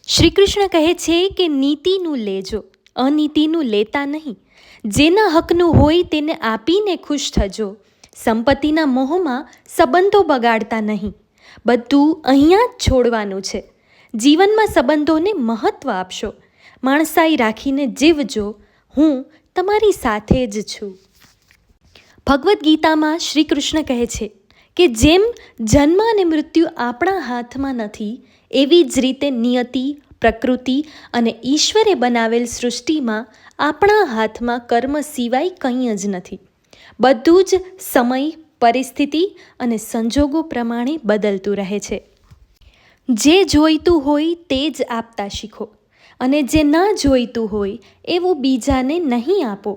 શ્રી કૃષ્ણ કહે છે કે નીતિનું લેજો, અનીતિનું લેતા નહીં. જેના હકનું હોય તેને આપીને ખુશ થજો. સંપત્તિના મોહમાં સંબંધો બગાડતા નહીં. બધું અહીંયા જ છોડવાનું છે. જીવનમાં સંબંધોને મહત્ત્વ આપશો. માણસાઈ રાખીને જીવજો. હું તમારી સાથે જ છું. ભગવદ્ ગીતામાં શ્રી કૃષ્ણ કહે છે કે જેમ જન્મ અને મૃત્યુ આપણા હાથમાં નથી, એવી જ રીતે નિયતિ, પ્રકૃતિ અને ઈશ્વરે બનાવેલ સૃષ્ટિમાં આપણા હાથમાં કર્મ સિવાય કંઈ જ નથી. બધું જ સમય, પરિસ્થિતિ અને સંજોગો પ્રમાણે બદલતું રહે છે. જે જોઈતું હોય તે જ આપતા શીખો અને જે ના જોઈતું હોય એવું બીજાને નહીં આપો.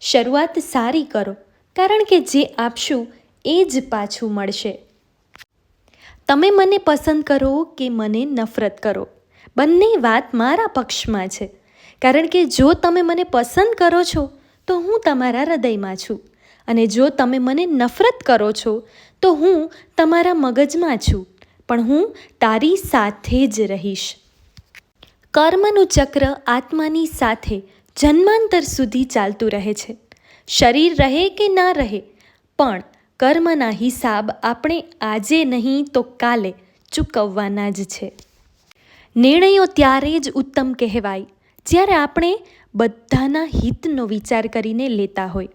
શરૂઆત સારી કરો, કારણ કે જે આપશું એ જ પાછું મળશે. તમે મને પસંદ કરો કે મને નફરત કરો, બંને વાત મારા પક્ષમાં છે. કારણ કે જો તમે મને પસંદ કરો છો તો હું તમારા હૃદયમાં છું, અને જો તમે મને નફરત કરો છો તો હું તમારા મગજમાં છું, પણ હું તારી સાથે જ રહીશ. કર્મનું ચક્ર આત્માની સાથે જન્માંતર સુધી ચાલતું રહે છે. શરીર રહે કે ના રહે, પણ કર્મના હિસાબ આપણે આજે નહીં તો કાલે ચૂકવવાના જ છે. નિર્ણયો ત્યારે જ ઉત્તમ કહેવાય જ્યારે આપણે બધાના હિતનો વિચાર કરીને લેતા હોય.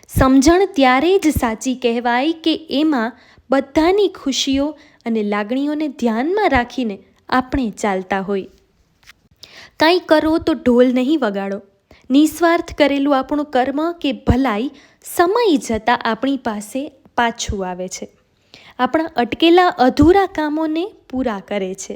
સમજણ ત્યારે જ સાચી કહેવાય કે એમાં બધાની ખુશીઓ અને લાગણીઓને ધ્યાનમાં રાખીને આપણે ચાલતા હોય. કાંઈ કરો તો ઢોલ નહીં વગાડો. નિસ્વાર્થ કરેલું આપણું કર્મ કે ભલાઈ સમય જતાં આપણી પાસે પાછું આવે છે. આપણા અટકેલા અધૂરા કામોને પૂરા કરે છે.